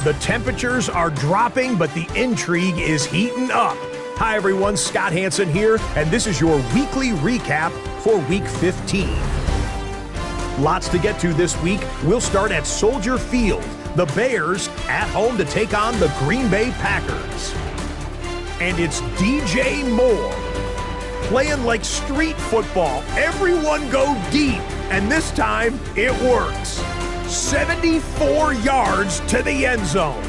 The temperatures are dropping, but the intrigue is heating up. Hi everyone, Scott Hansen here, and this is your weekly recap for Week 15. Lots to get to this week. We'll start at Soldier Field. The Bears at home to take on the Green Bay Packers. And it's DJ Moore playing like street football. Everyone go deep, and this time it works. 74 yards to the end zone.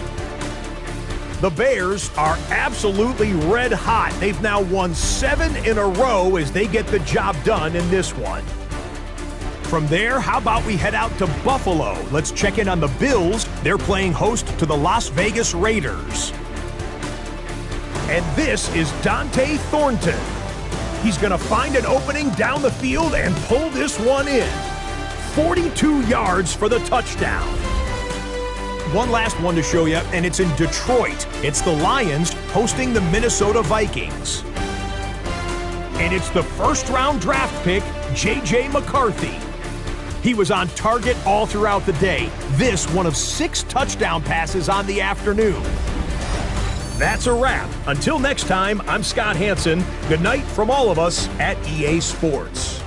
The Bears are absolutely red hot. They've now won 7 in a row as they get the job done in this one. From there, how about we head out to Buffalo? Let's check in on the Bills. They're playing host to the Las Vegas Raiders. And this is Dante Thornton. He's going to find an opening down the field and pull this one in. 42 yards for the touchdown. One last one to show you, and it's in Detroit. It's the Lions hosting the Minnesota Vikings. And it's the first-round draft pick, J.J. McCarthy. He was on target all throughout the day. This one of 6 touchdown passes on the afternoon. That's a wrap. Until next time, I'm Scott Hansen. Good night from all of us at EA Sports.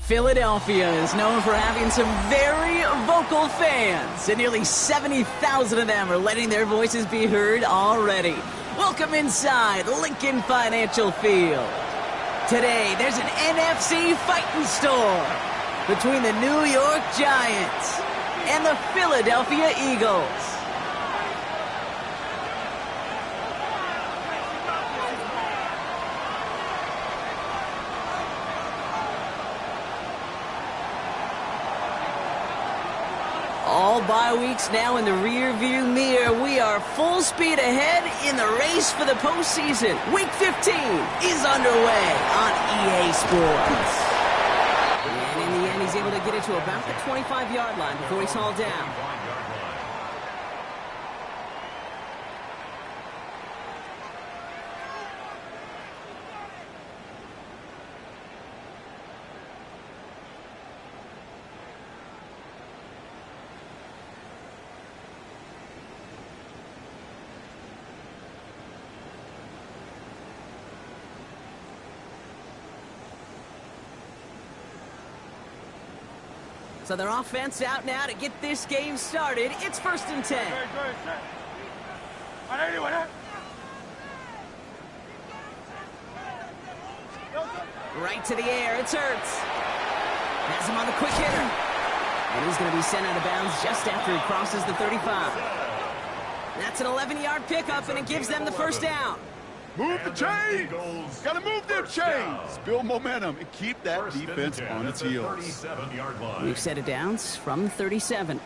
Philadelphia is known for having some very vocal fans, and nearly 70,000 of them are letting their voices be heard already. Welcome inside Lincoln Financial Field. Today, there's an NFC fighting storm between the New York Giants and the Philadelphia Eagles. All bye weeks now in the rear-view mirror. We are full speed ahead in the race for the postseason. Week 15 is underway on EA Sports. And in the end, he's able to get it to about the 25-yard line before he's hauled down. So their offense out now to get this game started. It's 1st and 10. Right to the air, it's Hurts. Has him on the quick hitter. And he's going to be sent out of bounds just after he crosses the 35. That's an 11-yard pickup, and it gives them the first down. Move the chains! Gotta move them chains! Build momentum and keep that defense on its heels. We've set it downs from 37.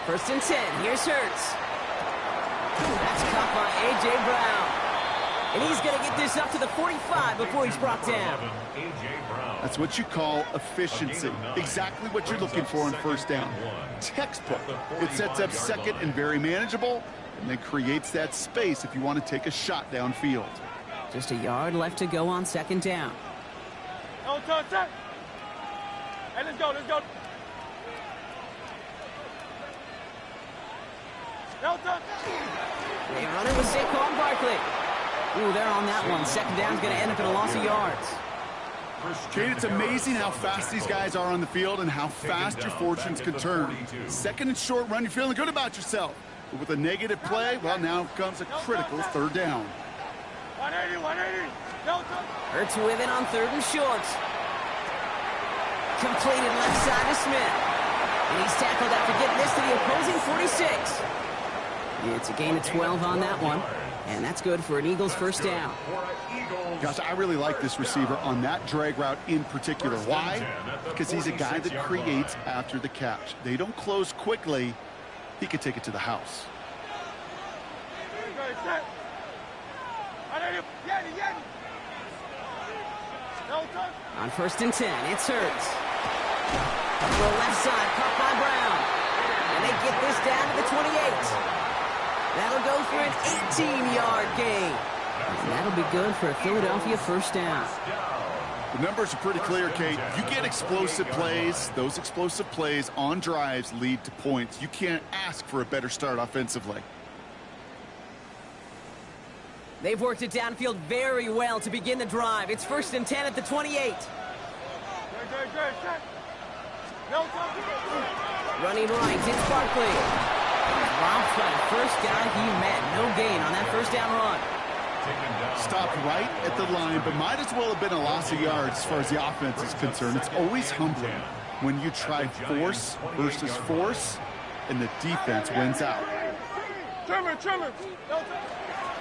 First and 10, here's Hurts. That's caught by A.J. Brown. And he's going to get this up to the 45 before he's brought down. That's what you call efficiency. Exactly what you're looking for on first down. Textbook. It sets up second and very manageable, and then creates that space if you want to take a shot downfield. Just a yard left to go on 2nd down. Hey, let's go. They run it with Saquon Barkley. Ooh, they're on that one. 2nd down's going to end up in a loss of yards. Jade, it's amazing how fast these guys are on the field and how fast your fortunes can turn. 2nd and short run, you're feeling good about yourself. But with a negative play, well, now comes a critical 3rd down. 180. Hurts with it on 3rd and short. Completed left side to Smith. And he's tackled after getting this to the opposing 46. It's a gain of 12 on that one. And that's good for an Eagles first down. Gosh, I really like this receiver on that drag route in particular. Why? Because he's a guy that creates after the catch. They don't close quickly. He could take it to the house. On 1st and 10, it's Hurts. To the left side, caught by Brown. And they get this down to the 28. That'll go for an 18-yard gain. And that'll be good for a Philadelphia first down. The numbers are pretty clear, Kate. You get explosive plays. Those explosive plays on drives lead to points. You can't ask for a better start offensively. They've worked it downfield very well to begin the drive. It's 1st and 10 at the 28. Running right, it's Barkley. Robbed by the first guy he met. No gain on that first down run. Stopped right at the line, but might as well have been a loss of yards as far as the offense is concerned. It's always humbling when you try force versus force, and the defense wins out.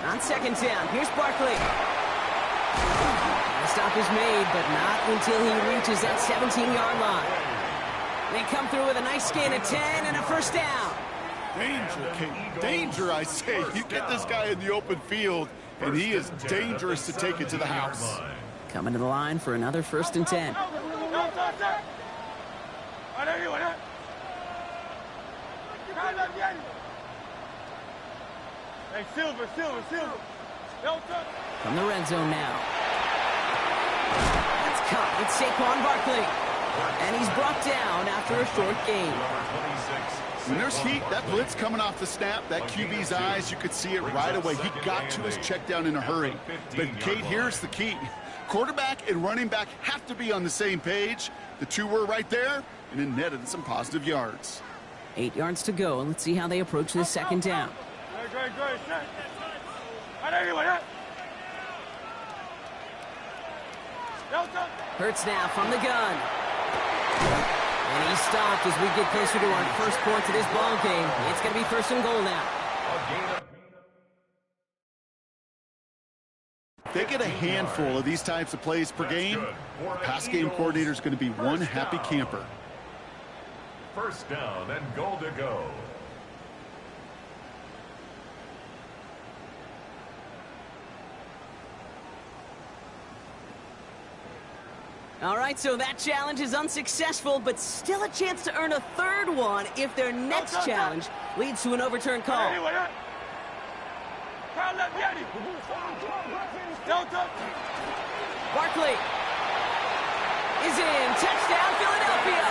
On 2nd down, here's Barkley. The stop is made, but not until he reaches that 17-yard line. They come through with a nice gain of 10 and a first down. Danger, Kate. Danger, I say. You get this guy in the open field, and he is dangerous to take it to the house. Coming to the line for another 1st and 10. Hey, Silver. From the red zone now. That's caught. It's Saquon Barkley. And he's brought down after a short gain. When there's heat, that blitz coming off the snap, that QB's eyes, you could see it right away. He got to his check down in a hurry. But, Kate, here's the key. Quarterback and running back have to be on the same page. The two were right there, and it netted some positive yards. 8 yards to go. Let's see how they approach this 2nd down. Hurts now from the gun. And he's stopped as we get closer to our first point to this ball game. It's going to be 1st and goal now. They get a handful of these types of plays per game. The pass game coordinator is going to be one happy camper. 1st down and goal to go. All right, so that challenge is unsuccessful, but still a chance to earn a 3rd one if their next challenge leads to an overturned call. Barkley is in. Touchdown, Philadelphia.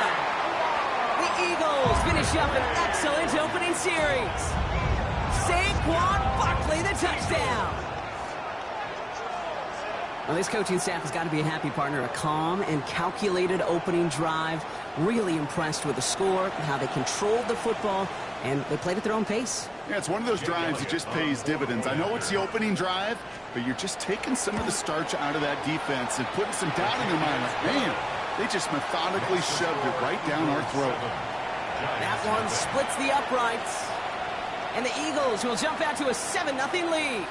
Eagles finish up an excellent opening series. Saquon Barkley, the touchdown. Well, this coaching staff has got to be a happy partner. A calm and calculated opening drive. Really impressed with the score, how they controlled the football, and they played at their own pace. Yeah, it's one of those drives that just pays dividends. I know it's the opening drive, but you're just taking some of the starch out of that defense and putting some doubt in their mind. Like, man, they just methodically shoved it right down our throat. That one splits the uprights. And the Eagles will jump out to a 7-0 lead.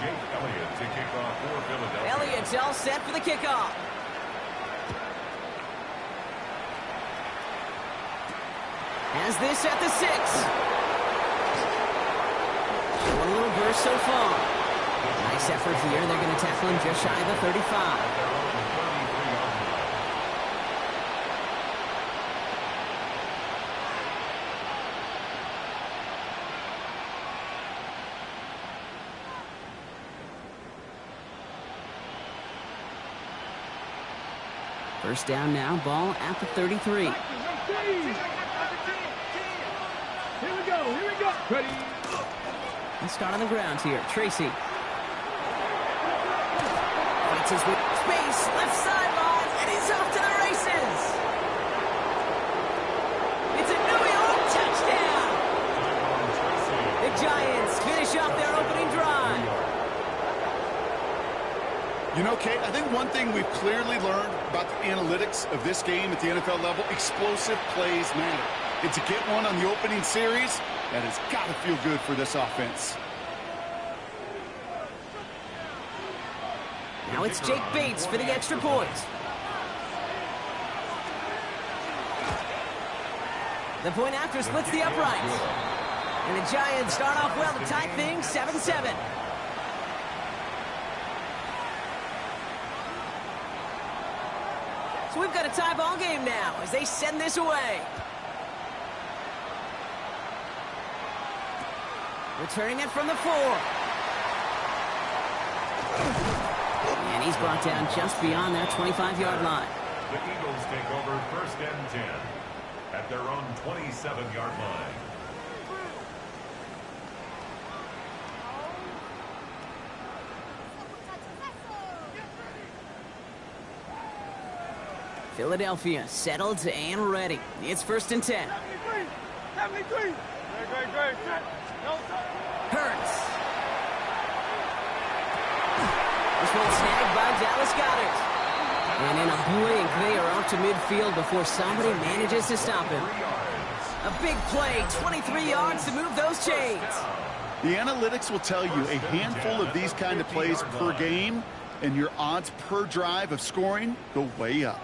Jake Elliott to kick off for Philadelphia. Elliott's all set for the kickoff. Has this at the 6. Showing a little burst so far. Nice effort here. They're going to tackle him just shy of the 35. First down now, ball at the 33. Here we go, Ready. Let's start on the ground here. Tracy. Fights his way. Space, left sideline, and he's off to the races. It's a New York touchdown. The Giants finish off their opening drive. You know, Kate, I think one thing we've clearly learned about the analytics of this game at the NFL level, explosive plays matter. And to get one on the opening series, that has got to feel good for this offense. Now it's Jake Bates for the extra point. The point after splits the uprights. And the Giants start off well to tie things 7-7. So we've got a tie ball game now as they send this away. Returning it from the 4. And he's brought down just beyond that 25-yard line. The Eagles take over 1st and 10 at their own 27-yard line. Philadelphia settled and ready. It's 1st and 10. 73. Great. Hurts. This one snagged by Dallas Goedert. And in a blink, they are out to midfield before somebody manages to stop him. A big play, 23 yards to move those chains. The analytics will tell you a handful of these kind of plays per game, and your odds per drive of scoring go way up.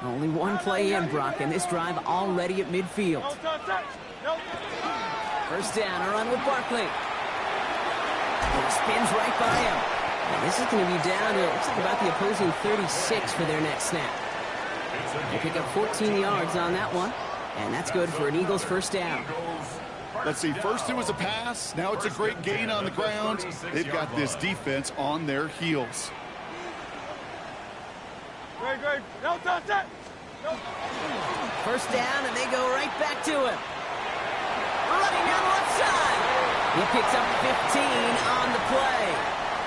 Only one play in, Brock, and this drive already at midfield. First down, a run with Barkley. And he spins right by him. And this is going to be down to, looks like about the opposing 36 for their next snap. They pick up 14 yards on that one, and that's good for an Eagles first down. Let's see, first it was a pass, now it's a great gain on the ground. They've got this defense on their heels. Great. No touch that. First down, and they go right back to him. Running down the left side. He picks up 15 on the play.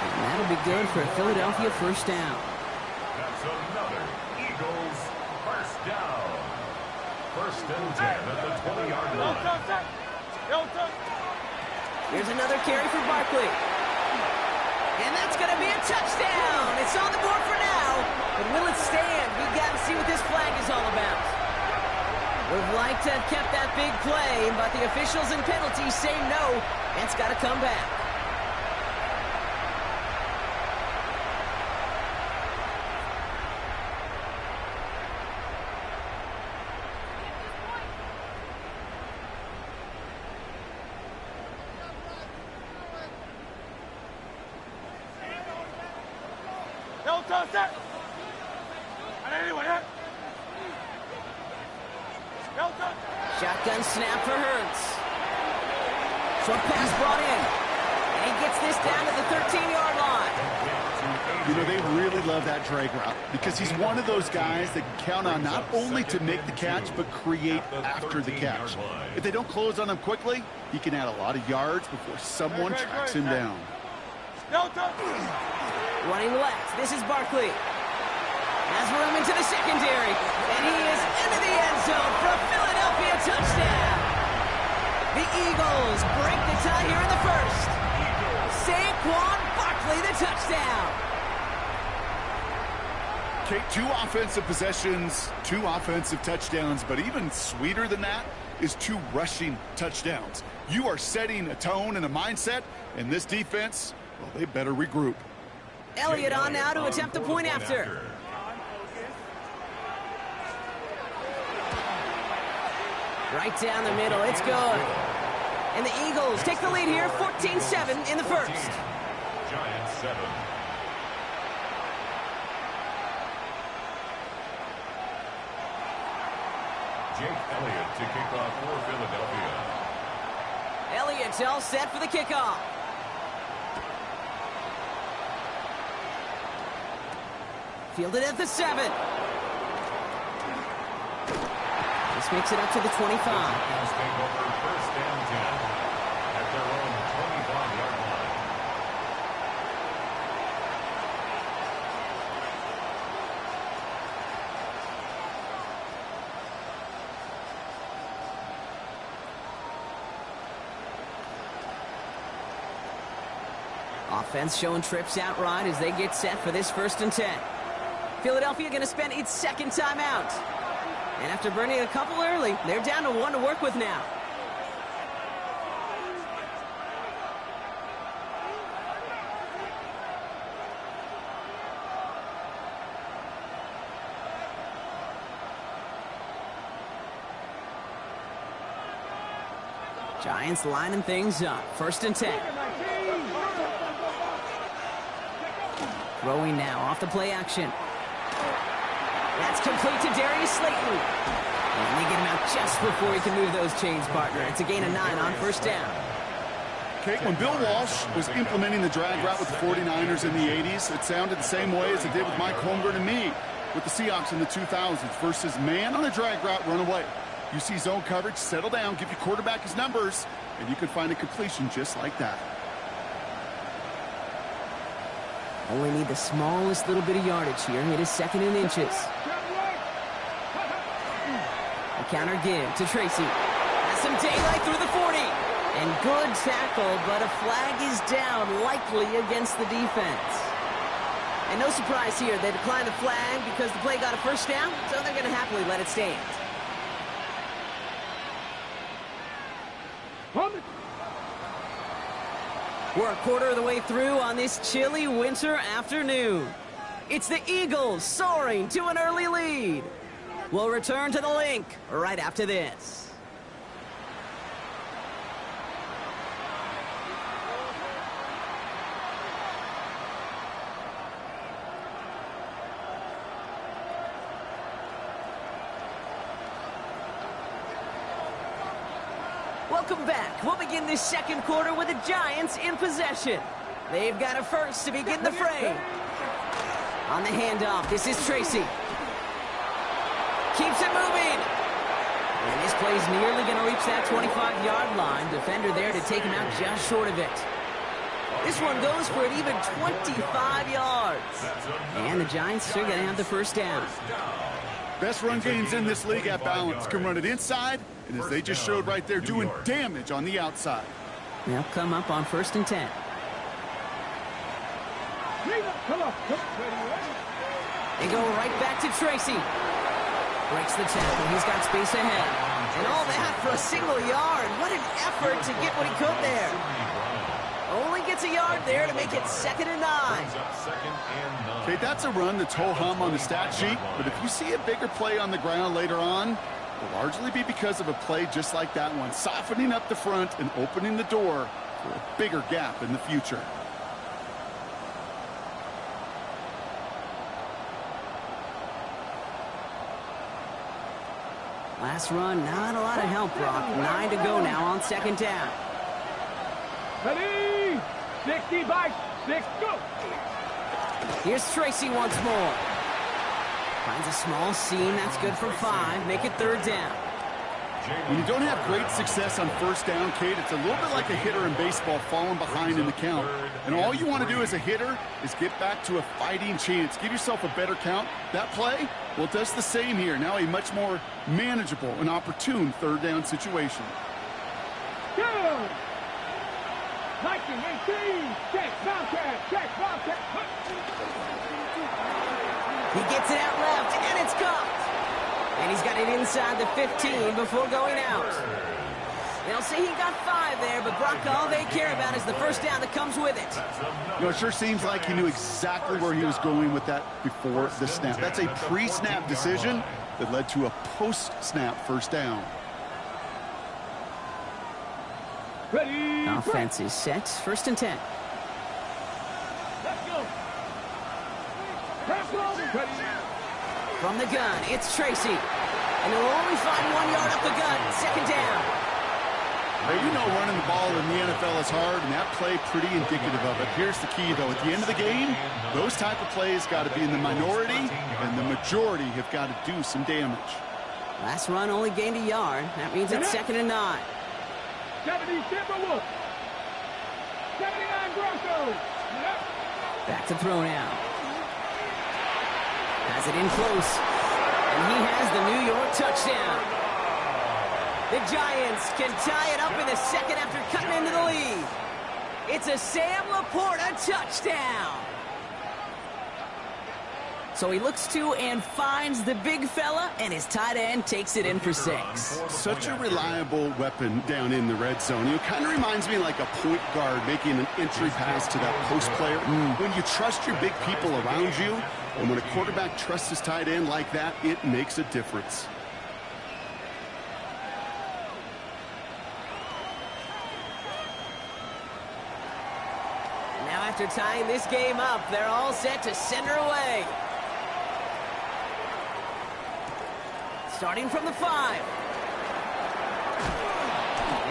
And that'll be good for a Philadelphia first down. That's another Eagles first down. 1st and 10 at the 20-yard line. No touch. Here's another carry for Barkley. And that's going to be a touchdown. It's on the board for now. But will it stand? We've got to see what this flag is all about. Would like to have kept that big play, but the officials and penalties say no. It's got to come back. No touch that. No touch. Shotgun snap for Hurts. Short pass brought in. And he gets this down to the 13-yard line. You know, they really love that drag route because he's one of those guys that can count on not only to make the catch, but create after the catch. If they don't close on him quickly, he can add a lot of yards before someone tracks him down. Running left, this is Barkley. Has room into the secondary, and he is into the end zone for a Philadelphia touchdown. The Eagles break the tie here in the first. Saquon Barkley, the touchdown. Okay, 2 offensive possessions, 2 offensive touchdowns, but even sweeter than that is 2 rushing touchdowns. You are setting a tone and a mindset, and this defense, well, they better regroup. Elliott on now to attempt the point after. Right down the middle, it's good. And the Eagles take the lead here, 14-7 in the first. Giants 7. Jake Elliott to kick off for Philadelphia. Elliott's all set for the kickoff. Fielded at the 7. This makes it up to the 25. Lions take over first and 10 at their own 25-yard line. Offense showing trips out right as they get set for this 1st and 10. Philadelphia going to spend its second timeout. And after burning a couple early, they're down to 1 to work with now. Giants lining things up. 1st and 10. Throwing now off the play action. That's complete to Darius Slayton. And they get him out just before he can move those chains, partner. It's a gain of 9 on 1st down. Okay, when Bill Walsh was implementing the drag route with the 49ers in the 80s, it sounded the same way as it did with Mike Holmgren and me with the Seahawks in the 2000s versus man on a drag route, run away. You see zone coverage, settle down, give your quarterback his numbers, and you can find a completion just like that. Only need the smallest little bit of yardage here. It is 2nd and inches. A counter give to Tracy. Has some daylight through the 40. And good tackle, but a flag is down, likely against the defense. And no surprise here. They declined the flag because the play got a 1st down, so they're going to happily let it stand. We're a quarter of the way through on this chilly winter afternoon. It's the Eagles soaring to an early lead. We'll return to the link right after this. Welcome back. We'll begin this 2nd quarter with the Giants in possession. They've got a first to begin the frame. On the handoff, this is Tracy. Keeps it moving. And this play's nearly going to reach that 25-yard line. Defender there to take him out just short of it. This one goes for an even 25 yards. And the Giants are going to have the 1st down. Best run games in this league at balance. Can run it inside, and as they just showed right there, doing damage on the outside. They'll come up on 1st and 10. They go right back to Tracy. Breaks the tackle. He's got space ahead. And all that for a single yard. What an effort to get what he could there. Only gets a yard there to make it 2nd and 9. Okay, that's a run that's ho-hum on the stat sheet, but if you see a bigger play on the ground later on, it'll largely be because of a play just like that one, softening up the front and opening the door for a bigger gap in the future. Last run, not a lot of help, Brock. 9 to go now on 2nd down. Ready? 60 by 6, go! Here's Tracy once more. Finds a small seam. That's good for 5. Make it 3rd down. When you don't have great success on 1st down, Kate, it's a little bit like a hitter in baseball falling behind in the count. And all you want to do as a hitter is get back to a fighting chance. Give yourself a better count. That play, well, it does the same here. Now a much more manageable and opportune 3rd down situation. Go! 1918, check, Bobcat. He gets it out left, and it's caught. And he's got it inside the 15 before going out. They'll say he got 5 there, but Brock, all they care about is the 1st down that comes with it. You know, it sure seems like he knew exactly where he was going with that before the snap. That's a pre-snap decision that led to a post-snap 1st down. Ready, Offense is set. 1st and 10. let's go. Press loaded. Ready. From the gun, it's Tracy. And he'll only find 1 yard up the gun. 2nd down. Well, you know running the ball in the NFL is hard, and that play pretty indicative of it. Here's the key, though. At the end of the game, those type of plays got to be in the minority, and the majority have got to do some damage. Last run only gained a yard. That means it's 2nd and 9. 70 Timberwolves. 79 Broncos. Back to throw now. Has it in close. And he has the New York touchdown. The Giants can tie it up in the 2nd after cutting into the lead. It's a Sam Laporta touchdown. So he looks to and finds the big fella, and his tight end takes it in for 6. Such a reliable weapon down in the red zone. It kind of reminds me like a point guard making an entry pass to that post player. When you trust your big people around you, and when a quarterback trusts his tight end like that, it makes a difference. Now after tying this game up, they're all set to send her away. Starting from the 5.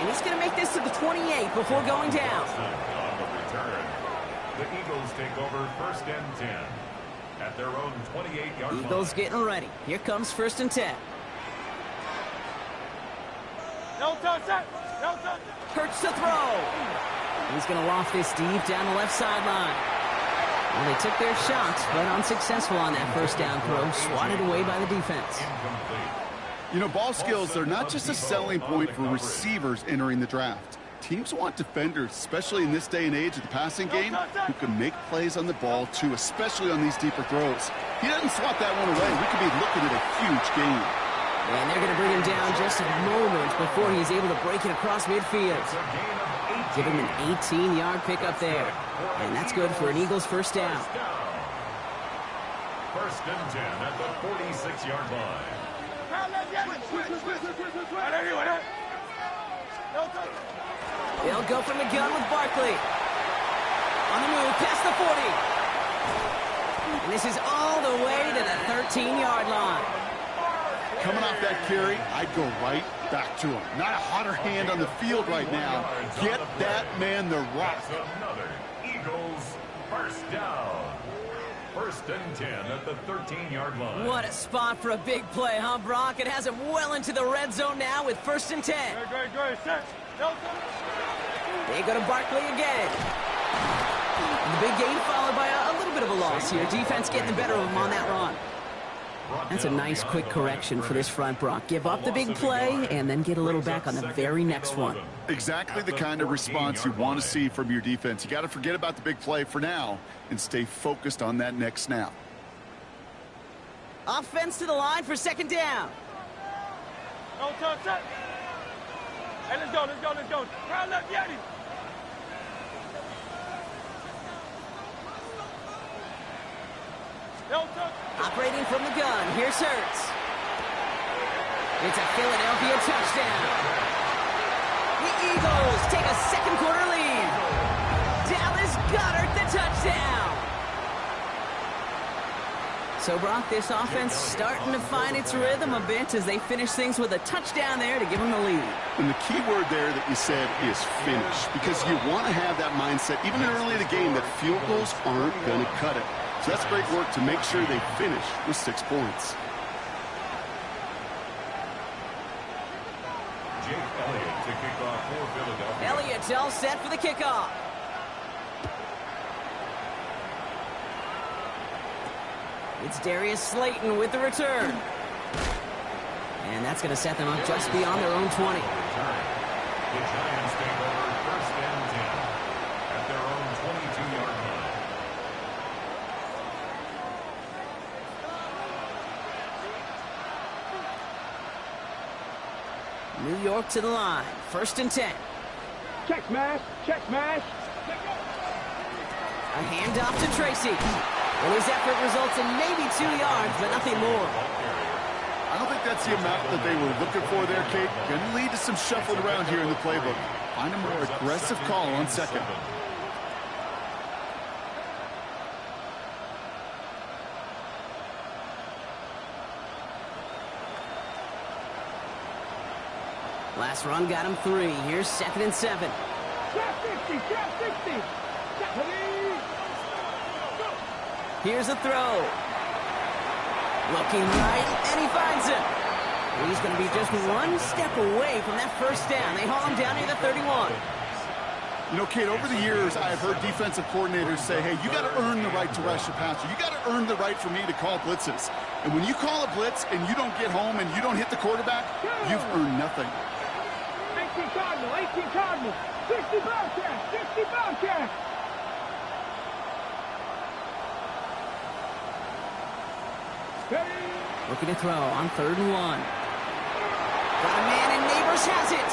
And he's going to make this to the 28 before going down. On the return, the Eagles take over 1st and 10 at their own 28-yard line. Eagles getting ready. Here comes 1st and 10. No touch that. No touch. Hurts to throw. He's going to loft this deep down the left sideline. Well, they took their shots, but unsuccessful on that 1st down throw. Swatted away by the defense. You know, ball skills are not just a selling point for receivers entering the draft. Teams want defenders, especially in this day and age of the passing game, who can make plays on the ball, too, especially on these deeper throws. He doesn't swat that one away. We could be looking at a huge game. And they're going to bring him down just a moment before he's able to break it across midfield. Give him an 18-yard pickup there. And that's good for an Eagles 1st down. 1st and 10 at the 46-yard line. They'll go from the gun with Barkley. On the move, past the 40. And this is all the way to the 13-yard line. Coming off that carry, I'd go right back to him. Not a hotter hand on the field right now. Get that man the rock. That's another Eagles 1st down. 1st and 10 at the 13-yard line. What a spot for a big play, huh, Brock? It has him well into the red zone now with 1st and 10. Great. Set. They go to Barkley again. The big gain followed by a little bit of a loss here. Defense getting the better of him on that run. That's a nice quick correction for this front, Brock. Give up the big play and then get a little back on the very next one. Exactly the kind of response you want to see from your defense. You got to forget about the big play for now and stay focused on that next snap. Offense to the line for 2nd down. No touch that. Hey, let's go. Crowd left, Yeti. No touch. Operating from the gun, here's Hurts. It's a Philadelphia touchdown. The Eagles take a 2nd quarter lead. Dallas Goedert the touchdown. So, Brock, this offense starting to find its rhythm a bit as they finish things with a touchdown there to give them the lead. And the key word there that you said is finish, because you want to have that mindset, even early in the game, that field goals aren't going to cut it. So that's great work to make sure they finish with 6 points. Jake Elliott to kick off for Philadelphia. Elliott's all set for the kickoff. It's Darius Slayton with the return. And that's going to set them up just beyond their own 20. The Giants take over 1st and 10 at their own 22-yard line. New York to the line. 1st and 10. Check smash. Check smash. A handoff to Tracy. And his effort results in maybe 2 yards, but nothing more. I don't think that's the amount that they were looking for there, Kate. Going to lead to some shuffling around here in the playbook. Find a more aggressive call on 2nd. Last run got him 3. Here's 2nd and 7. Trap 60. Trap 60. Here's a throw. Looking right, and he finds him. He's going to be just 1 step away from that 1st down. They haul him down near the 31. You know, Kate, over the years, I've heard defensive coordinators say, hey, you got to earn the right to rush your passer. You got to earn the right for me to call blitzes. And when you call a blitz and you don't get home and you don't hit the quarterback, you've earned nothing. 18 Cardinal. 18 Cardinal. 60 Bobcat. 60 Bobcat. Looking to throw on 3rd and 1. Got a man, and Neighbors has it.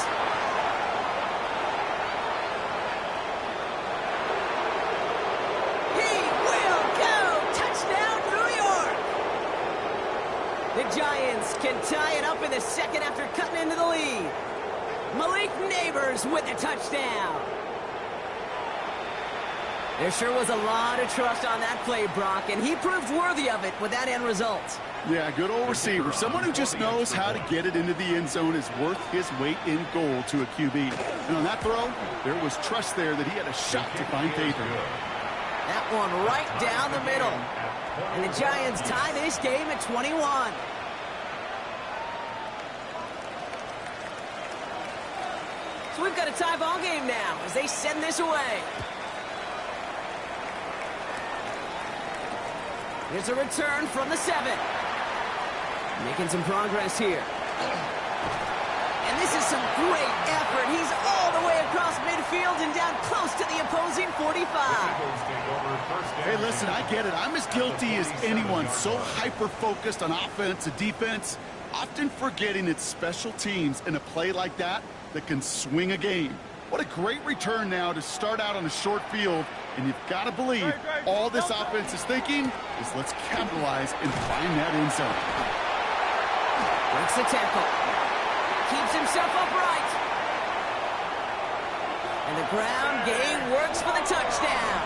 He will go. Touchdown, New York. The Giants can tie it up in the 2nd after cutting into the lead. Malik Neighbors with the touchdown. There sure was a lot of trust on that play, Brock, and he proved worthy of it with that end result. Yeah, good old receiver. Someone who just knows how to get it into the end zone is worth his weight in gold to a QB. And on that throw, there was trust there that he had a shot to find favor. That one right down the middle. And the Giants tie this game at 21. So we've got a tie ball game now as they send this away. Here's a return from the 7. Making some progress here. And this is some great effort. He's all the way across midfield and down close to the opposing 45. Hey, listen, I get it. I'm as guilty as anyone. So hyper-focused on offense and defense, often forgetting it's special teams in a play like that that can swing a game. What a great return now to start out on a short field. And you've got to believe all this offense is thinking is let's capitalize and find that end zone. Breaks the tackle. Keeps himself upright. And the ground game works for the touchdown.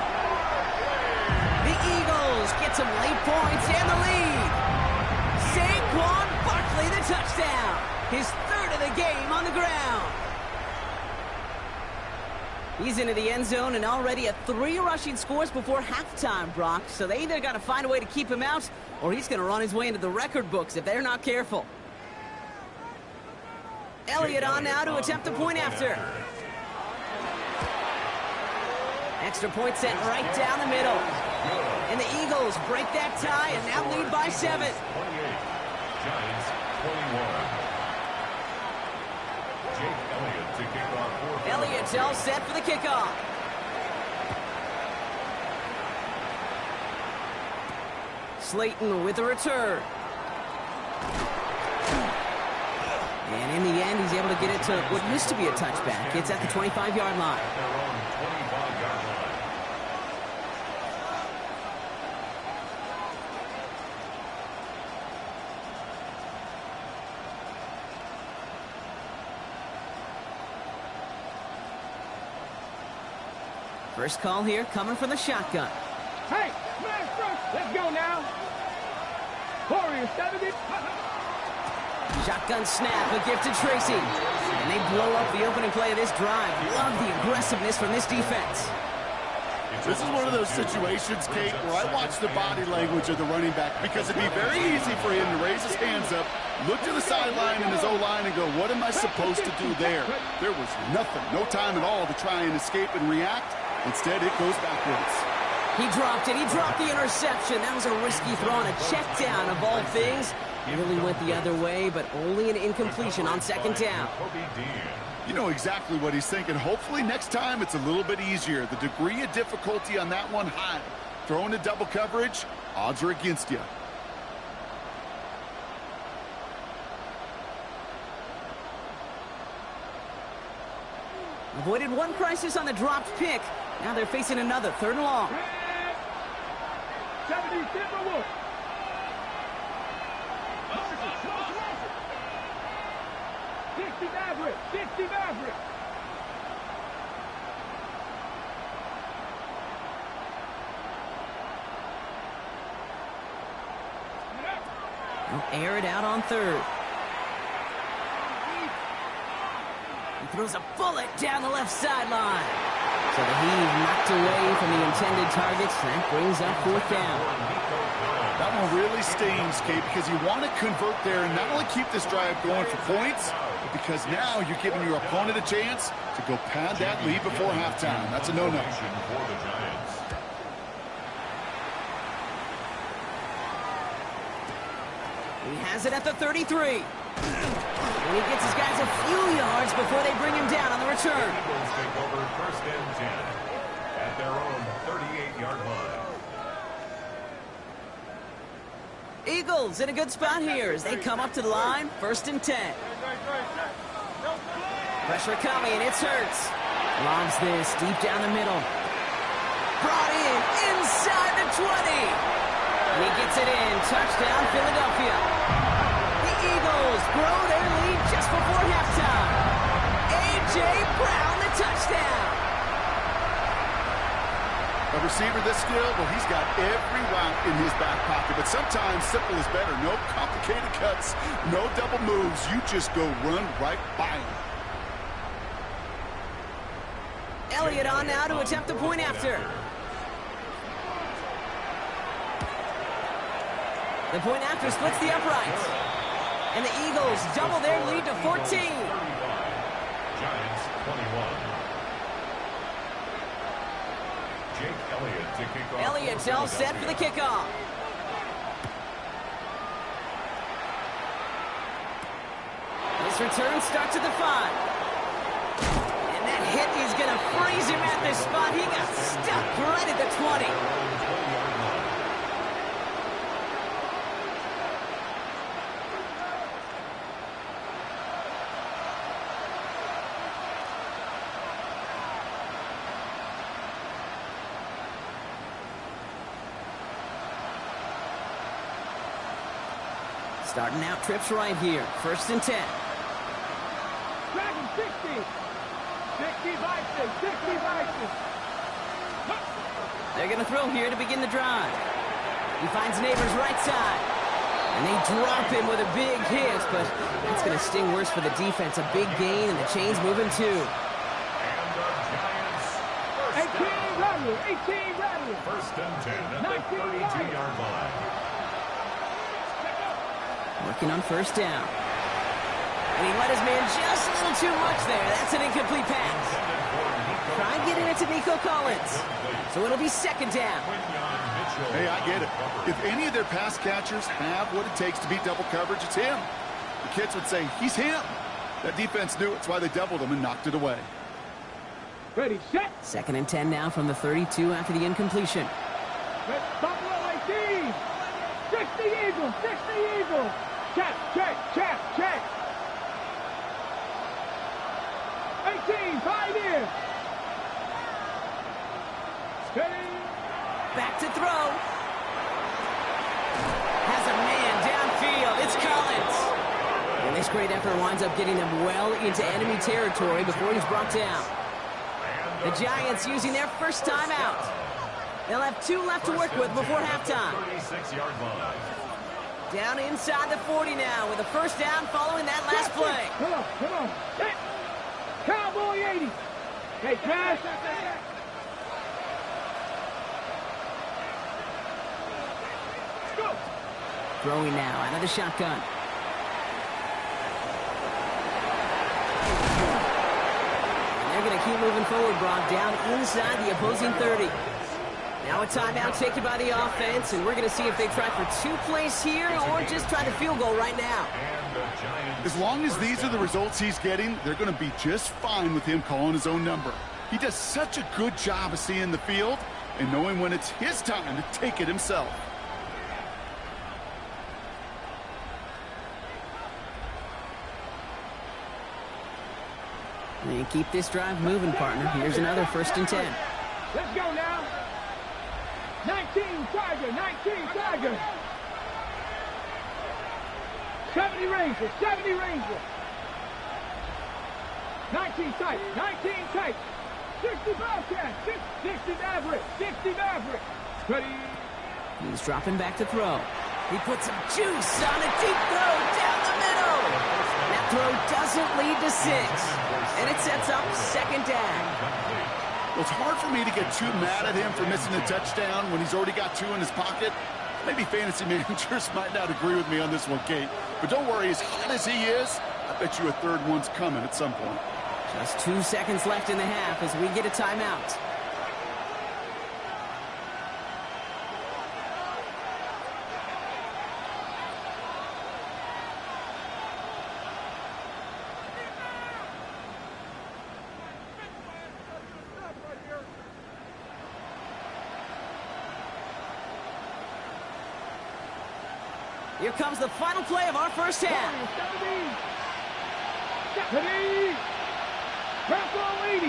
The Eagles get some late points and the lead. Saquon Barkley the touchdown. His 3rd of the game on the ground. He's into the end zone and already at 3 rushing scores before halftime, Brock. So they either got to find a way to keep him out or he's going to run his way into the record books if they're not careful. Elliott on now to attempt the point after. Extra point set right down the middle. And the Eagles break that tie and now lead by 7. 28. Giants 21. Jake Elliott to kick off for Elliott's all set for the kickoff. Slayton with the return. And in the end, he's able to get it to what used to be a touchback. It's at the 25-yard line. at their own 25-yard line. First call here coming from the shotgun. Hey, smash first. Let's go now. Warriors, 70. Shotgun snap, a gift to Tracy. And they blow up the opening play of this drive. Love the aggressiveness from this defense. This is one of those situations, Kate, where I watch the body language of the running back because it'd be very easy for him to raise his hands up, look to the sideline in his O-line and go, what am I supposed to do there? There was nothing, no time at all to try and escape and react. Instead, it goes backwards. He dropped it. He dropped the interception. That was a risky throw and a check down of all things. Nearly went the other way, but only an incompletion on second down. You know exactly what he's thinking. Hopefully next time it's a little bit easier. The degree of difficulty on that one high. Throwing to double coverage, odds are against you. Avoided one crisis on the dropped pick. Now they're facing another, 3rd and long. 70, 60 Maverick, 60 Maverick. They'll air it out on 3rd. He throws a bullet down the left sideline. So the heave knocked away from the intended targets. That brings up 4th down. That one really stings, Kate, because you want to convert there and not only keep this drive going for points, but because now you're giving your opponent a chance to go pad that lead before halftime. That's a no-no. He has it at the 33. And he gets his guys a few yards before they bring him down on the return. Eagles take over 1st and 10 at their own 38-yard line. Eagles in a good spot here as they come up to the line. 1st and 10. Pressure coming. It's Hurts. Lobs this deep down the middle. Brought in inside the 20. And he gets it in. Touchdown, Philadelphia. The Eagles grow their lead just before halftime. A.J. Brown, the touchdown. A receiver this skilled, well, he's got every route in his back pocket, but sometimes simple is better. No complicated cuts, no double moves. You just go run right by him. Elliott on now to attempt the point after. The point after splits the uprights. And the Eagles double their lead to 14. Giants 21. Jake Elliott to kick off. Elliott's all set for the kickoff. This return starts at the 5. And that hit is going to freeze him at this spot. He got stuck right at the 20. Starting out trips right here. 1st and 10. Dragon 60. 60 Bison, 60 Bison. They're going to throw here to begin the drive. He finds Neighbors right side. And they drop him with a big hit, but that's going to sting worse for the defense. A big gain, and the chain's moving too. And the Giants 18 Rattler, 18 Rattler. 1st and 10 at the 32-yard line. Working on 1st down. And he let his man just a little too much there. That's an incomplete pass. Try getting it to Nico Collins. So it'll be 2nd down. Hey, I get it. If any of their pass catchers have what it takes to beat double coverage, it's him. The kids would say, he's him. That defense knew it. That's why they doubled him and knocked it away. Ready, set. 2nd and 10 now from the 32 after the incompletion. Let's Buffalo 18. 60 Eagles, 60 Eagles. Check, check, check, check. 18, Pioneer. Steady. Back to throw. Has a man downfield. It's Collins. And this great effort winds up getting them well into enemy territory before he's brought down. The Giants using their first time out. They'll have 2 left to work with before halftime. 36-yard line. Down inside the 40 now with a 1st down following that last play. Come on, come on. Hit. Cowboy 80. Hey, Crash. Throwing now out of the shotgun. And they're going to keep moving forward, Brock, down inside the opposing 30. Now a timeout taken by the offense, and we're going to see if they try for 2 plays here or just try the field goal right now. As long as these are the results he's getting, they're going to be just fine with him calling his own number. He does such a good job of seeing the field and knowing when it's his time to take it himself. And keep this drive moving, partner. Here's another 1st and 10. Let's go now. 19 Tiger, 19 Tiger. 70 Ranger, 70 Ranger. 19 tight, 19 tight. 60 Bobcat, 60 Maverick, 60 Maverick. Ready. He's dropping back to throw. He puts some juice on a deep throw down the middle. That throw doesn't lead to 6. And it sets up 2nd down. Well, it's hard for me to get too mad at him for missing a touchdown when he's already got 2 in his pocket. Maybe fantasy managers might not agree with me on this one, Kate. But don't worry, as hot as he is, I bet you a 3rd one's coming at some point. Just 2 seconds left in the half as we get a timeout. Here comes the final play of our first half. Ready. Purple 80.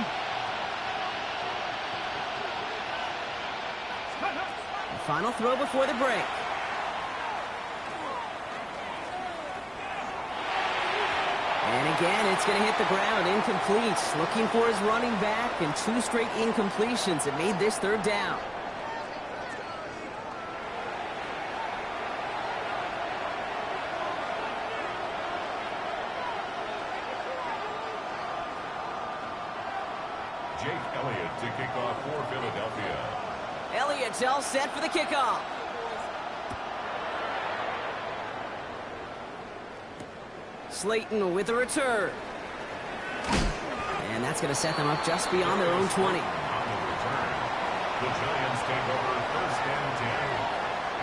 The final throw before the break. And again, it's going to hit the ground, incomplete. Looking for his running back, and 2 straight incompletions that made this 3rd down. Jake Elliott to kick off for Philadelphia. Elliott's all set for the kickoff. Slayton with a return. And that's going to set them up just beyond their own 20. On the return, the Giants take over 1st and 10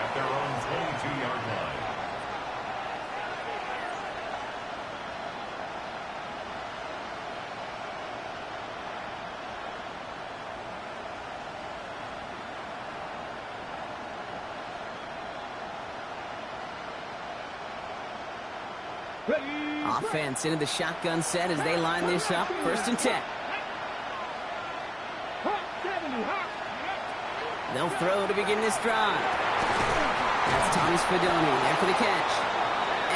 at their own 22-yard line. Offense into the shotgun set as they line this up. 1st and 10. They'll throw to begin this drive. That's Thomas Fedoni there for the catch.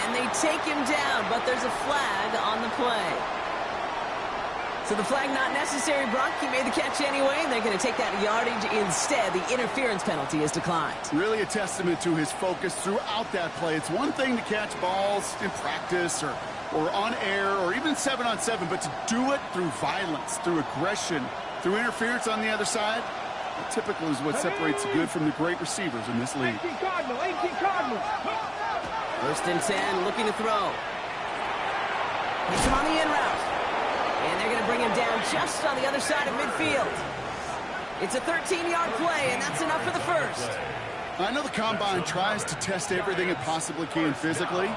And they take him down, but there's a flag on the play. So the flag not necessary, Brock. He made the catch anyway, and they're going to take that yardage instead. The interference penalty is declined. Really a testament to his focus throughout that play. It's one thing to catch balls in practice or on air or even 7-on-7, but to do it through violence, through aggression, through interference on the other side, that typically is what separates the good from the great receivers in this league. 18 Cardinal, 18 Cardinal. 1st and 10, looking to throw. Hits him on the in route. And they're going to bring him down just on the other side of midfield. It's a 13-yard play, and that's enough for the 1st. I know the Combine tries to test everything it possibly can physically,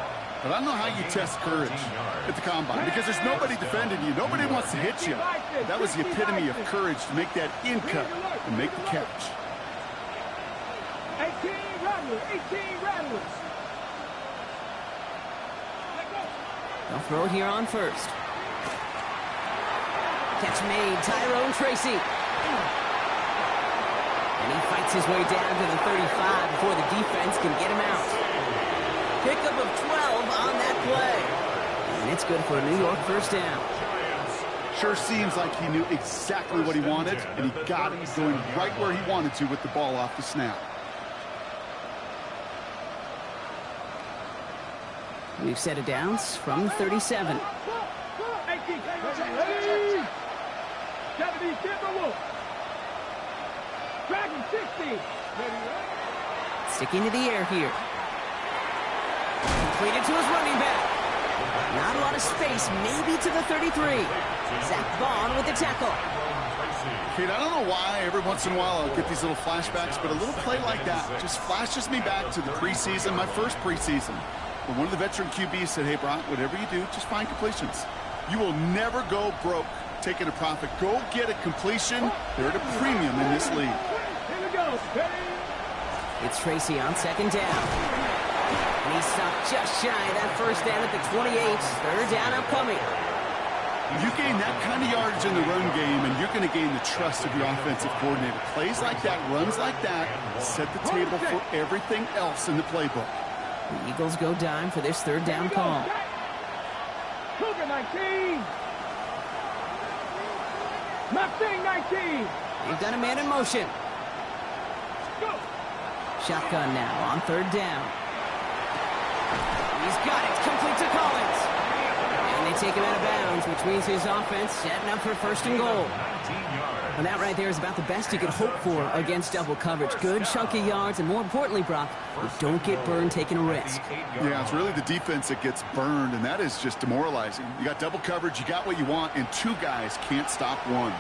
but I don't know how you test courage at the Combine because there's nobody defending you. Nobody wants to hit you. That was the epitome of courage to make that in cut and make the catch. 18 Rattlers, 18 Rattlers. They'll throw it here on 1st. Catch made, Tyrone Tracy. And he fights his way down to the 35 before the defense can get him out. Pickup of 12 on that play. And it's good for a New York 1st down. Sure seems like he knew exactly what he wanted, and he got it going right where he wanted to with the ball off the snap. We've set it down from the 37. 70 Timberwolf. Dragon 60. Sticking to the air here. Completed to his running back. Not a lot of space, maybe to the 33. Zach Bond with the tackle. Kate, I don't know why every once in a while I'll get these little flashbacks, but a little play like that just flashes me back to the preseason, my first preseason. When one of the veteran QBs said, hey, Brock, whatever you do, just find completions. You will never go broke taking a profit. Go get a completion. They're at a premium in this league. Here we go. Steady. It's Tracy on second down. And he stopped just shy of that first down at the 28. Third down upcoming. You gain that kind of yardage in the run game, and you're going to gain the trust of your offensive coordinator. Plays like that, runs like that, set the table for everything else in the playbook. The Eagles go dime for this third down call. Cougar 19. Mustang 19. They've got a man in motion. Go. Shotgun now on third down. He's got it. Complete to Collins. And they take him out of bounds, which means his offense setting up for first and goal. And that right there is about the best you could hope for against double coverage. Good chunky yards, and more importantly, Brock, you don't get burned taking a risk. Yeah, it's really the defense that gets burned, and that is just demoralizing. You got double coverage, you got what you want, and two guys can't stop one.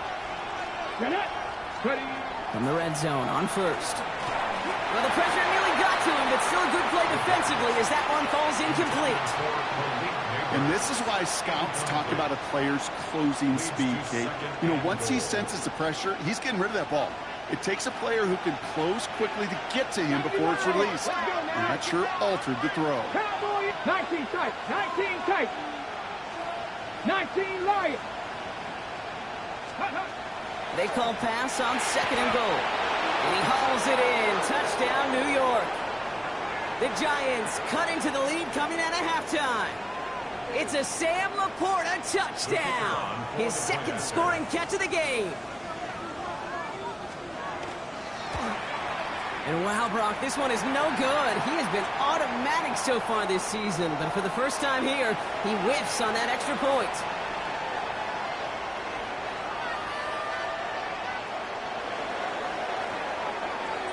From the red zone on first. Well, the pressure nearly got to him, but still a good play defensively as that one falls incomplete. And this is why scouts talk about a player's closing speed, Kate. You know, once he senses the pressure, he's getting rid of that ball. It takes a player who can close quickly to get to him before it's released. And that sure altered the throw. 19 tight. 19 tight. 19 Lions. They call pass on second and goal. And he hauls it in. Touchdown, New York. The Giants cut into the lead coming out of halftime. It's a Sam Laporta touchdown. His second scoring catch of the game. And wow, Brock, this one is no good. He has been automatic so far this season, but for the first time here, he whiffs on that extra point.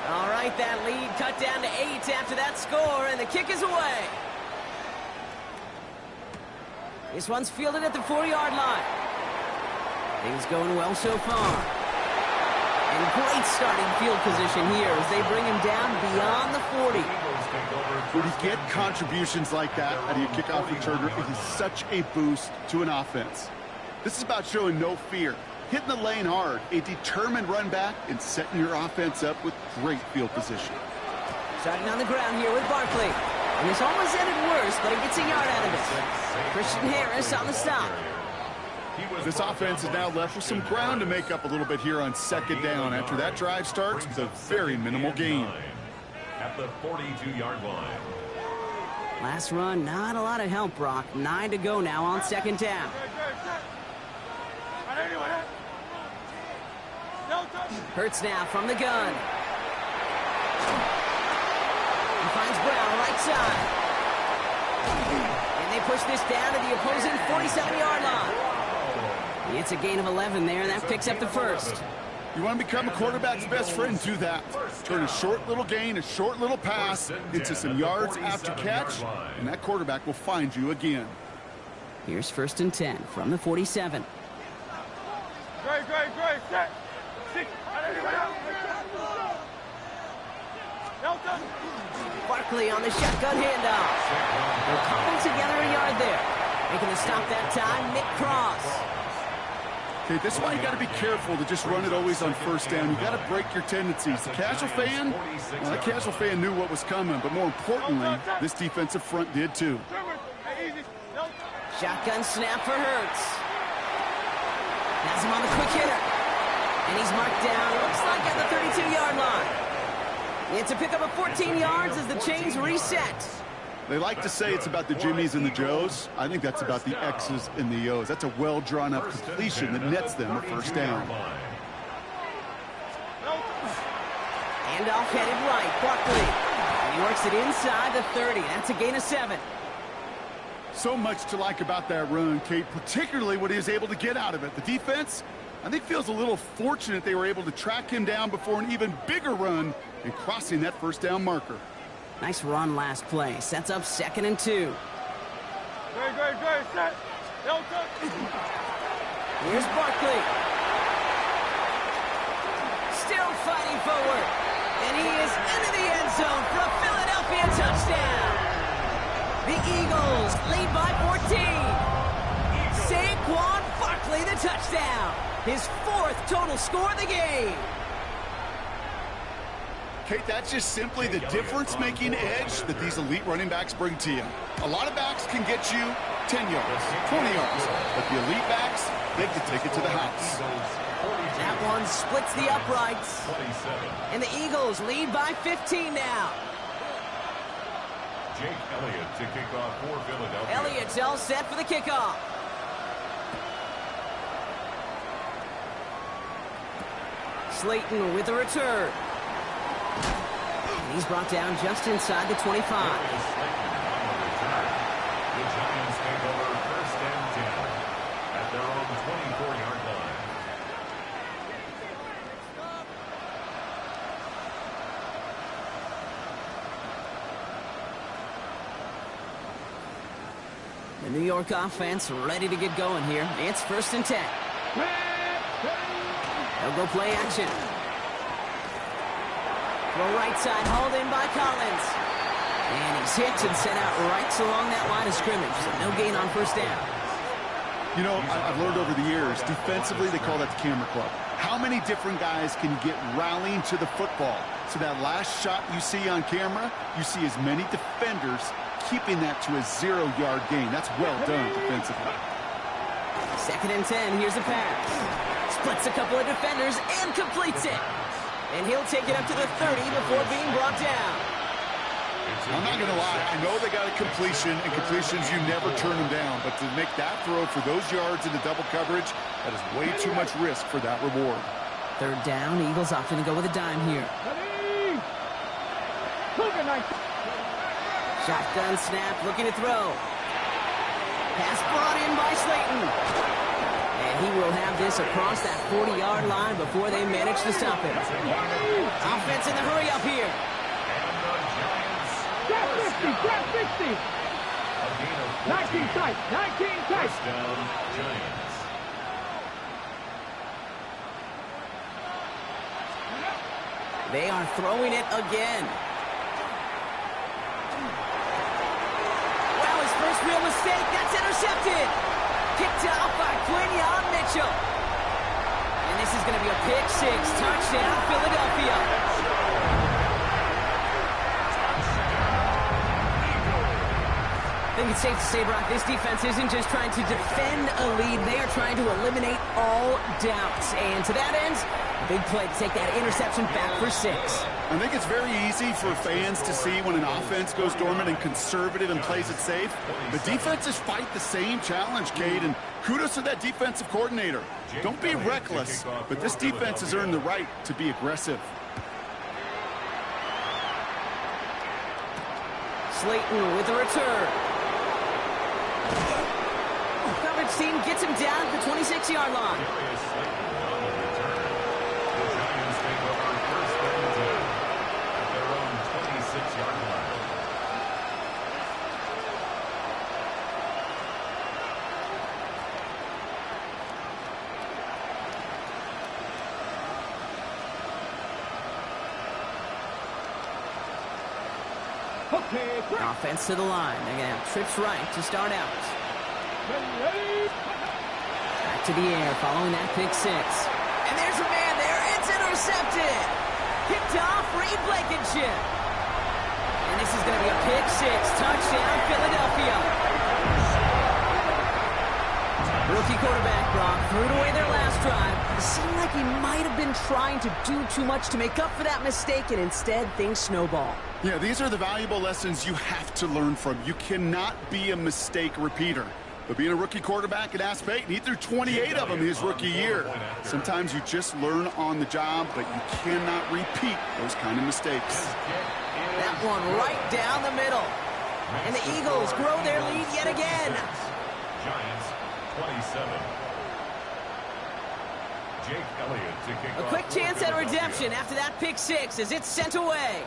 All right, that lead cut down to 8 after that score, and the kick is away. This one's fielded at the 4-yard line. Things going well so far. And great starting field position here as they bring him down beyond the 40. When you get contributions like that out of your kickoff returner, it is such a boost to an offense. This is about showing no fear, hitting the lane hard, a determined run back, and setting your offense up with great field position. Starting on the ground here with Barkley. And this almost ended worse, but he gets a yard out of it. Christian Harris on the stop. This offense is now left with some ground to make up a little bit here on second down after that drive starts with a very minimal gain. At the 42-yard line. Last run, not a lot of help, Brock. 9 to go now on second down. Hurts now from the gun. He finds Brown right side. And they push this down to the opposing 47-yard line. It's a gain of 11 there, and that picks up the first. You want to become a quarterback's best friend, do that. Turn a short little gain, a short little pass into some yards after catch, and that quarterback will find you again. Here's first and 10 from the 47. Great. Set. 6. Barkley on the shotgun handoff. They're cobbled together a yard there. Making the stop that time, Nick Cross. Okay, this is why you got to be careful to just run it always on first down. You got to break your tendencies. The casual fan, well, that casual fan knew what was coming, but more importantly, this defensive front did too. Shotgun snap for Hurts. Has him on the quick hitter. And he's marked down, looks like at the 32-yard line. It's a pickup of 14 yards as the chains reset. They like to say it's about the Jimmies and the Joes. I think that's about the X's and the O's. That's a well-drawn-up completion that nets them a first down. Handoff headed right, Barkley. And he works it inside the 30. That's a gain of 7. So much to like about that run, Kate, particularly what he was able to get out of it. The defense, I think, feels a little fortunate they were able to track him down before an even bigger run and crossing that first down marker. Nice run last play. Sets up 2nd and 2. Great, set. Here's Barkley. Still fighting forward. And he is into the end zone for a Philadelphia touchdown. The Eagles lead by 14. Saquon Barkley the touchdown. His 4th total score of the game. Kate, that's just simply the difference-making edge that these elite running backs bring to you. A lot of backs can get you 10 yards, 20 yards, but the elite backs, they can take it to the house. That one splits the uprights. And the Eagles lead by 15 now. Jake Elliott to kick off for Philadelphia. Elliott's all set for the kickoff. Slayton with the return. And he's brought down just inside the 25. The Giants take over 1st and 10 at their own 24-yard line. The New York offense ready to get going here. It's 1st and 10. They'll go play action. Throw right side, hauled in by Collins. And he's hit and sent out right along that line of scrimmage. So no gain on 1st down. You know, I've learned over the years, defensively, they call that the camera club. How many different guys can you get rallying to the football? So that last shot you see on camera, you see as many defenders keeping that to a 0-yard gain. That's well done defensively. 2nd and 10, here's a pass. Splits a couple of defenders and completes it. And he'll take it up to the 30 before being brought down. I'm not going to lie. I know they got a completion, and completions, you never turn them down. But to make that throw for those yards into double coverage, that is way too much risk for that reward. 3rd down, Eagles opting to go with a dime here. Shotgun snap, looking to throw. Pass brought in by Slayton. And he will have this across that 40-yard line before they manage to stop him. Offense in the hurry up here. Grab 60, grab 60. 19 tight, 19 tight. First down, Giants. They are throwing it again. Wow, his first real mistake. That's intercepted. Kicked off by Quinyon Mitchell. And this is going to be a pick 6. Touchdown, Philadelphia. I think it's safe to say, Brock, this defense isn't just trying to defend a lead. They are trying to eliminate all doubts. And to that end, a big play to take that interception back for 6. I think it's very easy for fans to see when an offense goes dormant and conservative and plays it safe. The defenses fight the same challenge, Cade, and kudos to that defensive coordinator. Don't be reckless, but this defense has earned the right to be aggressive. Slayton with the return. Coverage team gets him down at the 26-yard line. Offense to the line. They're going to have trips right to start out. Back to the air following that pick 6. And there's a man there. It's intercepted. Picked off Reed Blankenship. And this is going to be a pick 6. Touchdown, Philadelphia. Rookie quarterback, Brock, threw it away their last drive. It seemed like he might have been trying to do too much to make up for that mistake, and instead things snowball. Yeah, these are the valuable lessons you have to learn from. You cannot be a mistake repeater. But being a rookie quarterback at Ask Peyton, he threw 28 of them his rookie year. Sometimes you just learn on the job, but you cannot repeat those kind of mistakes. That one right down the middle. And the Eagles grow their lead yet again. Giants 27. Jake Elliott to kick A off quick for chance at Philadelphia. redemption after that pick 6 as it's sent away.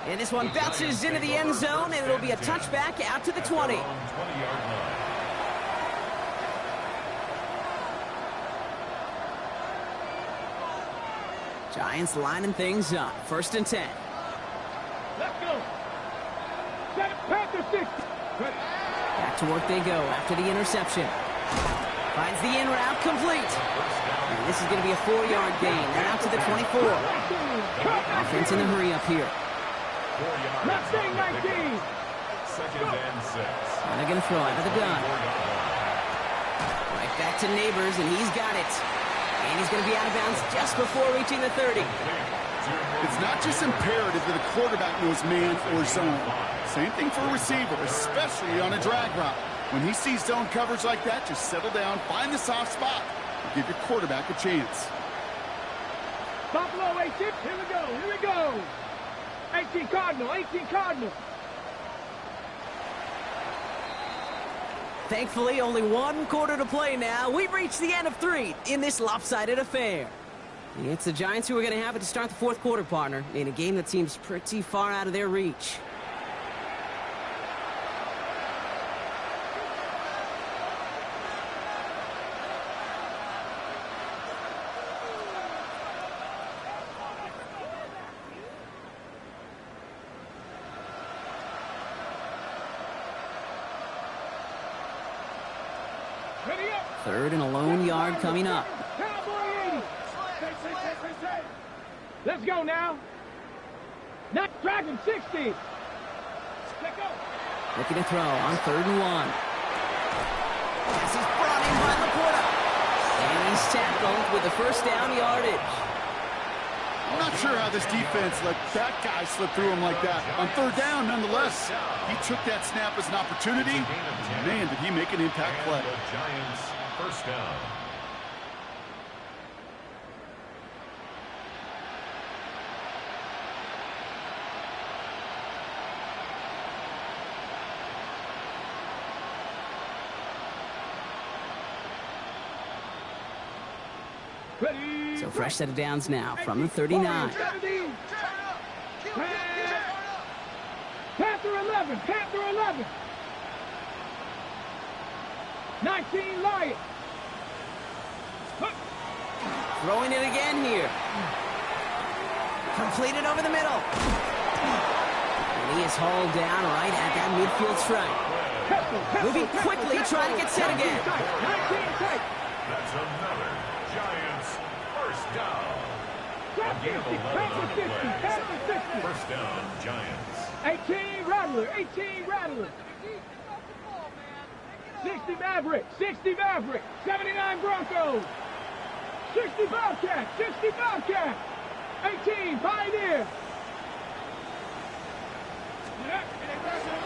And this one bounces into the end zone, and it'll be a touchback out to the 20. 20-yard line. Giants lining things up. 1st and 10. Let's go. Set it, Panther 6. Back to work they go after the interception. Finds the in route complete. And this is going to be a 4-yard gain. They're out to the 24. Offense in a hurry up here. 4 yards. Let's say 19. 2nd and 6. And they're going to throw out of the gun. Right back to Neighbors, and he's got it. And he's going to be out of bounds just before reaching the 30. It's not just imperative that a quarterback knows man or zone. Same thing for a receiver, especially on a drag route. When he sees zone coverage like that, just settle down, find the soft spot, and give your quarterback a chance. Buffalo 18. Here we go. Here we go. 18 Cardinal. 18 Cardinal. Thankfully, only 1 quarter to play now. We've reached the end of 3 in this lopsided affair. It's the Giants who are going to have it to start the 4th quarter, partner, in a game that seems pretty far out of their reach. Ready up. 3rd and a lone yard coming up. Cowboy 80. Let's go now. Not Dragon 60. Let go. Looking to throw on 3rd and 1. Pass is brought in by Laporta. And he's tackled with the 1st down yardage. I'm not sure how this defense let that guy slip through him like that. On 3rd down, nonetheless, he took that snap as an opportunity. Man, did he make an impact play. The Giants 1st down. Ready. So fresh set of downs now from the 39. Panther 11. Panther 11. 19 Lion. Throwing it again here. Completed over the middle. And he is hauled down right at that midfield stripe. Moving quickly, trying to get set again. 19 tight. That's another Giants 1st down. Again, 11 on the play. Panther 60. 1st down, Giants. 18 Rattler. 18 Rattler. 60 Maverick. 60 Maverick. 79 Broncos. 60 Bobcat. 60 Bobcat. 18 Pioneer.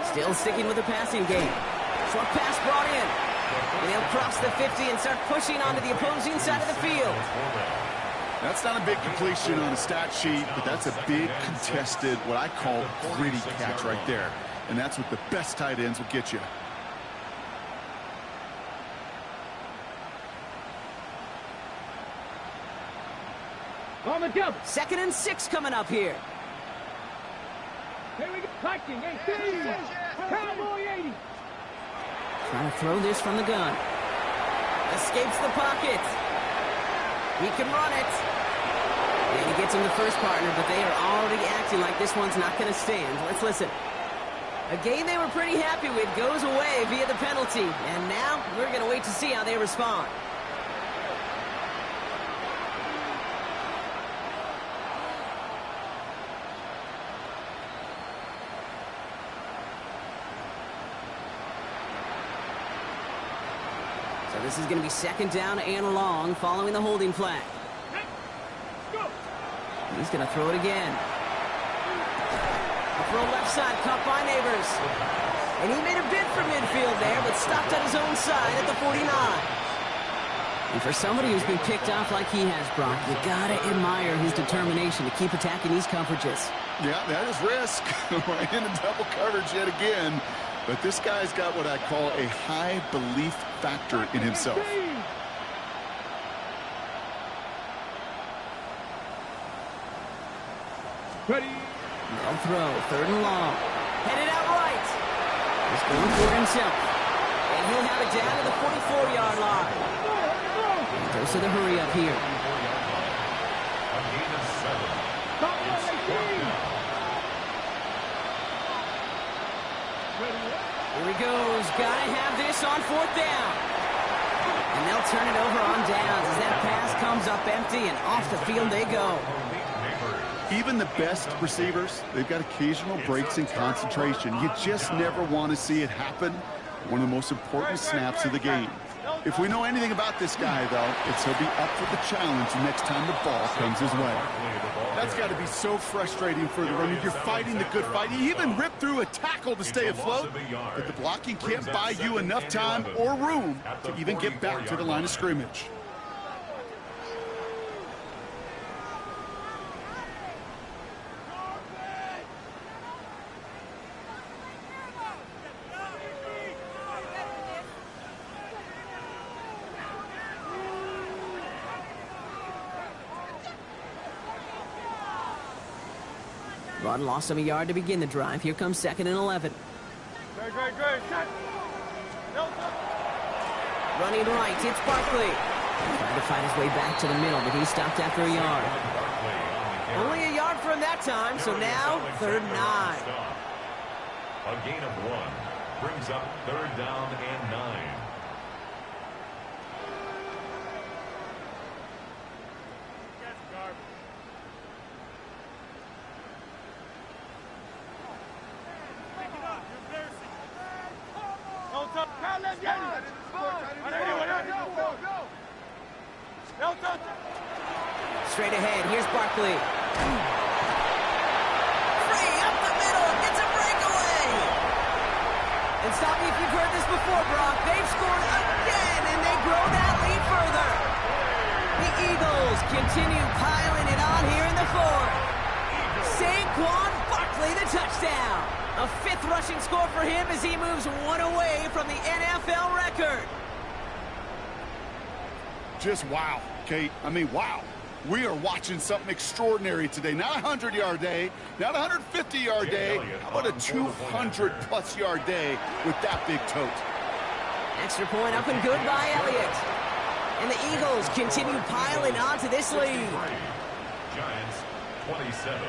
Still sticking with the passing game. Short pass brought in. And he'll cross the 50 and start pushing onto the opposing side of the field. That's not a big completion on a stat sheet, but that's a big contested, what I call gritty catch right there. And that's what the best tight ends will get you. On the double. 2nd and 6 coming up here. Here we go. Viking 18. Cowboy 80. Trying to throw this from the gun. Escapes the pocket. He can run it. And he gets him the first partner, but they are already acting like this one's not going to stand. Let's listen. A game they were pretty happy with goes away via the penalty. And now we're going to wait to see how they respond. So this is going to be 2nd down and long following the holding flag. He's going to throw it again. A throw left side, caught by Neighbors. And he made a bid for midfield there, but stopped on his own side at the 49. And for somebody who's been picked off like he has, Brock, you got to admire his determination to keep attacking these coverages. Yeah, that is risk. We're in a double coverage yet again. But this guy's got what I call a high belief factor in himself. Ready. They'll throw. 3rd and long. Headed out right. He's going for it himself. And he'll have it down to the 44-yard line. Goes to the hurry up here. A gain of 7. It's 4th down. Here he goes. Gotta have this on 4th down. And they'll turn it over on downs as that pass comes up empty and off the field they go. Even the best receivers, they've got occasional breaks in concentration. You just never want to see it happen. One of the most important snaps of the game. If we know anything about this guy, though, it's he'll be up for the challenge the next time the ball comes his way. That's got to be so frustrating for the runner. You're fighting the good fight. You even rip through a tackle to stay afloat, but the blocking can't buy you enough time or room to even get back to the line of scrimmage. Rod lost him a yard to begin the drive. Here comes 2nd and 11. Running right, it's Barkley. Trying to find his way back to the middle, but he stopped after a yard. Only a yard for him that time, so now 3rd and 9. A gain of 1 brings up 3rd down and 9. Straight ahead, here's Barkley. Free up the middle, it's a breakaway. And stop me if you've heard this before, Brock. They've scored again, and they grow that lead further. The Eagles continue piling it on here in the 4th. Saquon Barkley, the touchdown. A 5th rushing score for him as he moves 1 away from the NFL record. Just wow, Kate. I mean, wow. We are watching something extraordinary today. Not a 100-yard day, not a 150-yard day. How about a 200-plus yard day with that big tote? Extra point up and good by Elliott. And the Eagles continue piling on to this lead. Giants 27.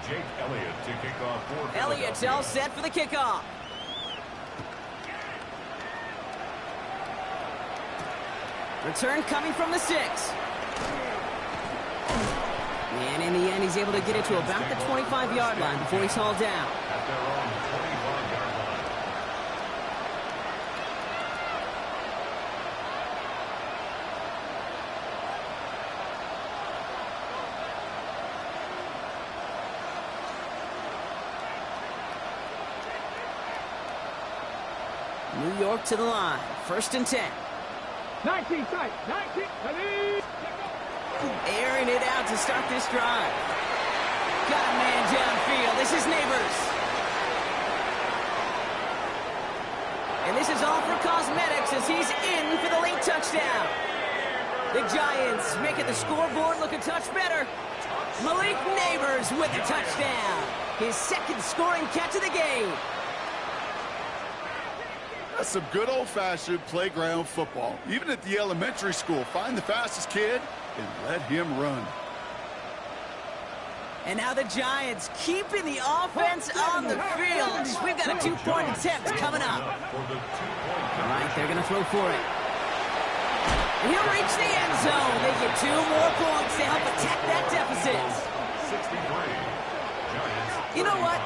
Jake Elliott to kick off for Elliott's all set for the kickoff. Return coming from the 6. And in the end, he's able to get it to about the 25-yard line before he's hauled down. At their own 25-yard line. New York to the line. 1st and 10. 19, side, 19, ready. Airing it out to start this drive. Got a man downfield. This is Neighbors. And this is all for cosmetics as he's in for the late touchdown. The Giants making the scoreboard look a touch better. Malik Neighbors with the touchdown. His 2nd scoring catch of the game. That's some good old-fashioned playground football. Even at the elementary school, find the fastest kid and let him run. And now the Giants keeping the offense on the field. We've got a 2-point attempt coming up. All right, they're going to throw for it. And he'll reach the end zone. They get 2 more points to help attack that deficit. 63. You know what?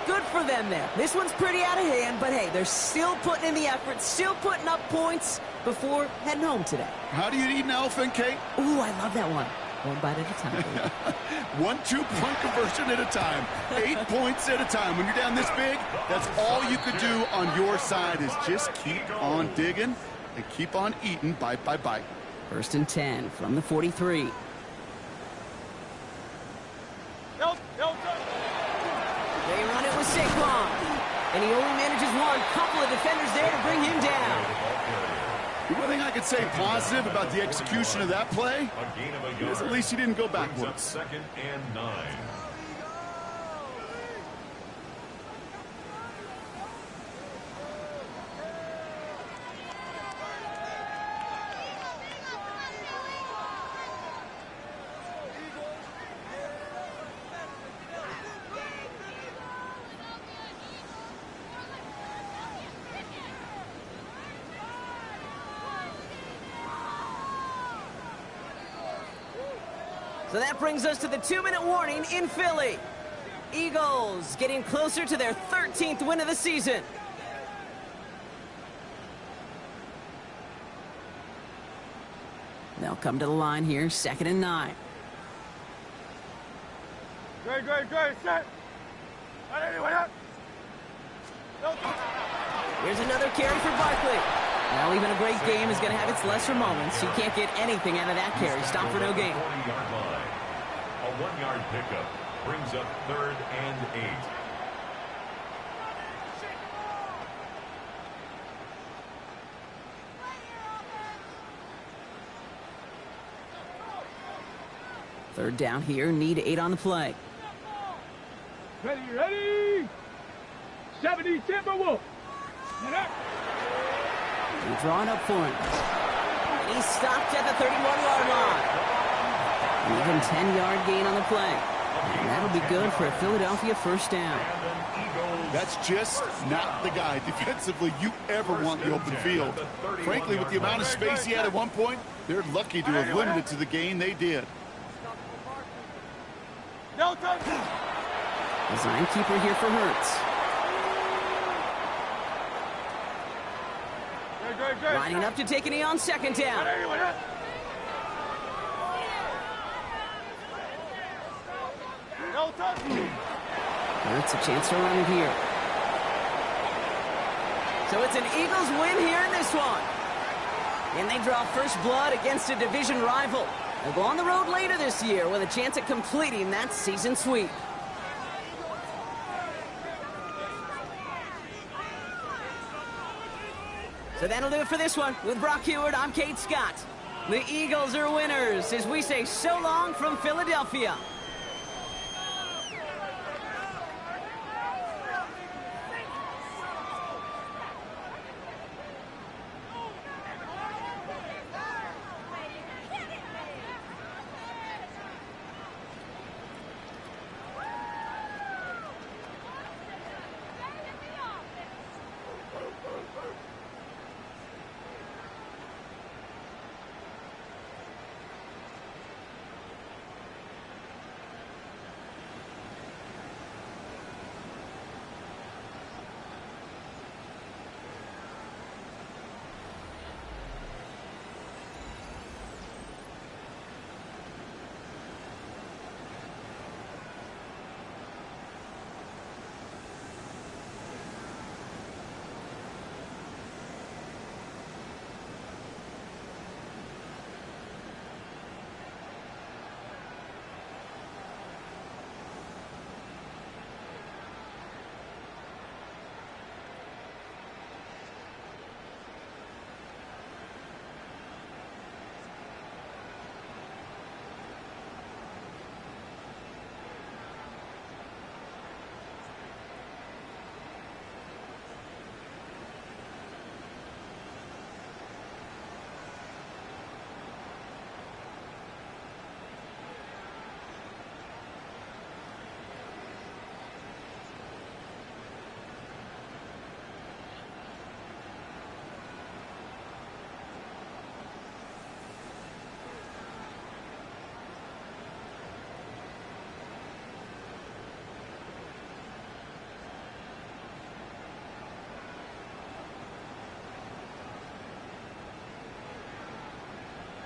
Good for them there. This one's pretty out of hand, but hey, they're still putting in the effort, still putting up points before heading home today. How do you eat an elephant, Kate? Ooh, I love that one. 1 bite at a time. 1 2-point conversion at a time. 8 points at a time. When you're down this big, that's all you could do on your side is just keep on digging and keep on eating bite by bite. 1st and 10 from the 43. They run it with Saquon. And he only manages 1. Couple of defenders there to bring him down. The one thing I could say positive about the execution of that play is at least he didn't go backwards. 2nd and 9. So that brings us to the 2-minute warning in Philly. Eagles getting closer to their 13th win of the season. They'll come to the line here, 2nd and 9. Great, set. Here's another carry for Barkley. Now even a great game is going to have its lesser moments. You can't get anything out of that carry. Stop for no gain. 40-yard line. A 1-yard pickup brings up 3rd and 8. Third down here, need 8 on the play. Ready. 70 Timberwolves. They're drawing up for him. And he's stopped at the 31-yard line. An even 10-yard gain on the play. And that'll be good for a Philadelphia first down. That's just not the guy defensively you ever want in the open field. Frankly, with the amount of space he had at one point, they're lucky to have limited to the gain they did. Design keeper here for Hurts. Lining up to take a knee on 2nd down. Hurts a chance to run it here. So it's an Eagles win here in this one. And they draw first blood against a division rival. They'll go on the road later this year with a chance at completing that season sweep. So that'll do it for this one. With Brock Heward, I'm Kate Scott. The Eagles are winners as we say so long from Philadelphia.